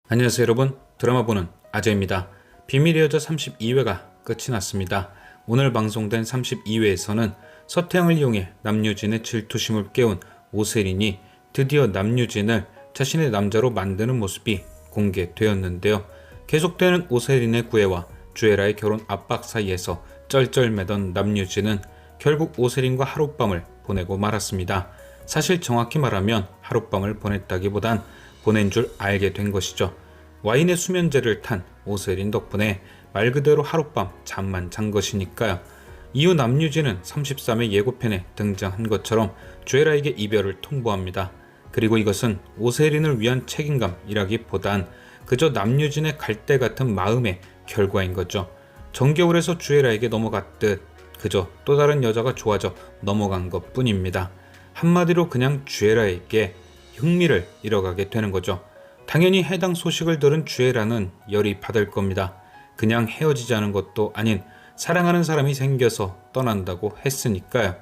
안녕하세요 여러분, 드라마 보는 아재입니다. 비밀의 여자 32회가 끝이 났습니다. 오늘 방송된 32회에서는 서태양을 이용해 남유진의 질투심을 깨운 오세린이 드디어 남유진을 자신의 남자로 만드는 모습이 공개되었는데요. 계속되는 오세린의 구애와 주애라의 결혼 압박 사이에서 쩔쩔매던 남유진은 결국 오세린과 하룻밤을 보내고 말았습니다. 사실 정확히 말하면 하룻밤을 보냈다기보단 보낸 줄 알게 된 것이죠. 와인의 수면제를 탄 오세린 덕분에 말 그대로 하룻밤 잠만 잔 것이니까요. 이후 남유진은 33회 예고편에 등장한 것처럼 주애라에게 이별을 통보합니다. 그리고 이것은 오세린을 위한 책임감이라기보단 그저 남유진의 갈대 같은 마음의 결과인 거죠. 정겨울에서 주애라에게 넘어갔듯 그저 또 다른 여자가 좋아져 넘어간 것 뿐입니다. 한마디로 그냥 주애라에게 흥미를 잃어가게 되는 거죠. 당연히 해당 소식을 들은 주애라는 열이 받을 겁니다. 그냥 헤어지자는 것도 아닌 사랑하는 사람이 생겨서 떠난다고 했으니까요.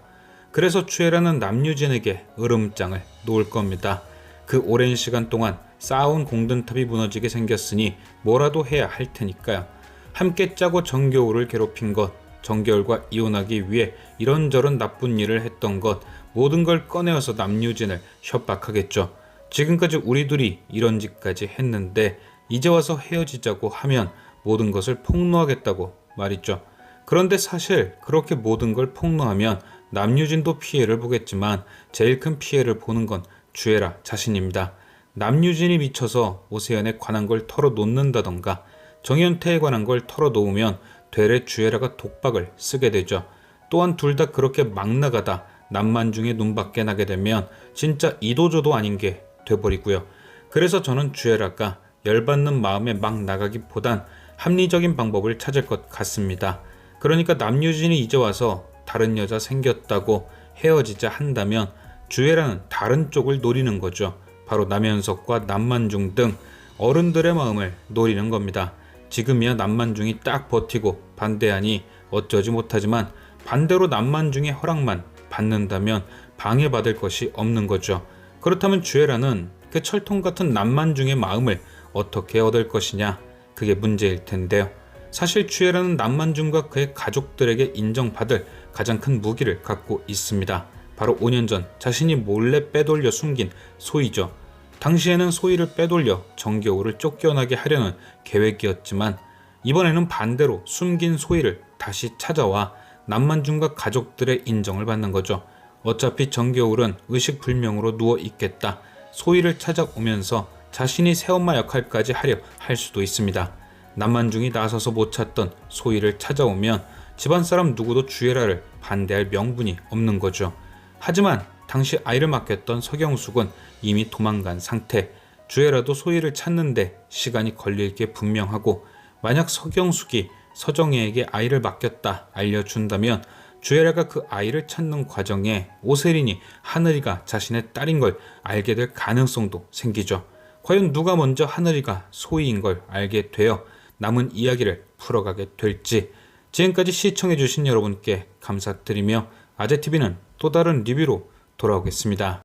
그래서 주애라는 남유진에게 으름장을 놓을 겁니다. 그 오랜 시간 동안 쌓아온 공든탑이 무너지게 생겼으니 뭐라도 해야 할 테니까요. 함께 짜고 정겨울을 괴롭힌 것, 정겨울과 이혼하기 위해 이런저런 나쁜 일을 했던 것, 모든 걸 꺼내어서 남유진을 협박하겠죠. 지금까지 우리 둘이 이런 짓까지 했는데 이제 와서 헤어지자고 하면 모든 것을 폭로하겠다고 말이죠. 그런데 사실 그렇게 모든 걸 폭로하면 남유진도 피해를 보겠지만 제일 큰 피해를 보는 건 주애라 자신입니다. 남유진이 미쳐서 오세연에 관한 걸 털어놓는다던가 정현태에 관한 걸 털어놓으면 되레 주애라가 독박을 쓰게 되죠. 또한 둘 다 그렇게 막 나가다 남만중의 눈밖에 나게 되면 진짜 이도저도 아닌 게 돼버리고요. 그래서 저는 주애라가 열받는 마음에 막 나가기보단 합리적인 방법을 찾을 것 같습니다. 그러니까 남유진이 이제 와서 다른 여자 생겼다고 헤어지자 한다면 주애라는 다른 쪽을 노리는 거죠. 바로 남현석과 남만중 등 어른들의 마음을 노리는 겁니다. 지금이야 남만중이 딱 버티고 반대하니 어쩌지 못하지만 반대로 남만중의 허락만 받는다면 방해받을 것이 없는 거죠. 그렇다면 주애라는 그 철통 같은 남만중의 마음을 어떻게 얻을 것이냐, 그게 문제일 텐데요. 사실 주애라는 남만중과 그의 가족들에게 인정받을 가장 큰 무기를 갖고 있습니다. 바로 5년 전 자신이 몰래 빼돌려 숨긴 소희죠. 당시에는 소희를 빼돌려 정겨울을 쫓겨나게 하려는 계획이었지만 이번에는 반대로 숨긴 소희를 다시 찾아와 남만중과 가족들의 인정을 받는 거죠. 어차피 정겨울은 의식불명으로 누워있겠다. 소희를 찾아오면서 자신이 새엄마 역할까지 하려 할 수도 있습니다. 남만중이 나서서 못 찾던 소희를 찾아오면 집안 사람 누구도 주애라를 반대할 명분이 없는 거죠. 하지만 당시 아이를 맡겼던 서경숙은 이미 도망간 상태. 주애라도 소희를 찾는데 시간이 걸릴 게 분명하고 만약 서경숙이 서정혜에게 아이를 맡겼다 알려준다면 주애라가 그 아이를 찾는 과정에 오세린이 하늘이가 자신의 딸인 걸 알게 될 가능성도 생기죠. 과연 누가 먼저 하늘이가 소희인 걸 알게 되어 남은 이야기를 풀어가게 될지. 지금까지 시청해주신 여러분께 감사드리며 아재TV는 또 다른 리뷰로 돌아오겠습니다.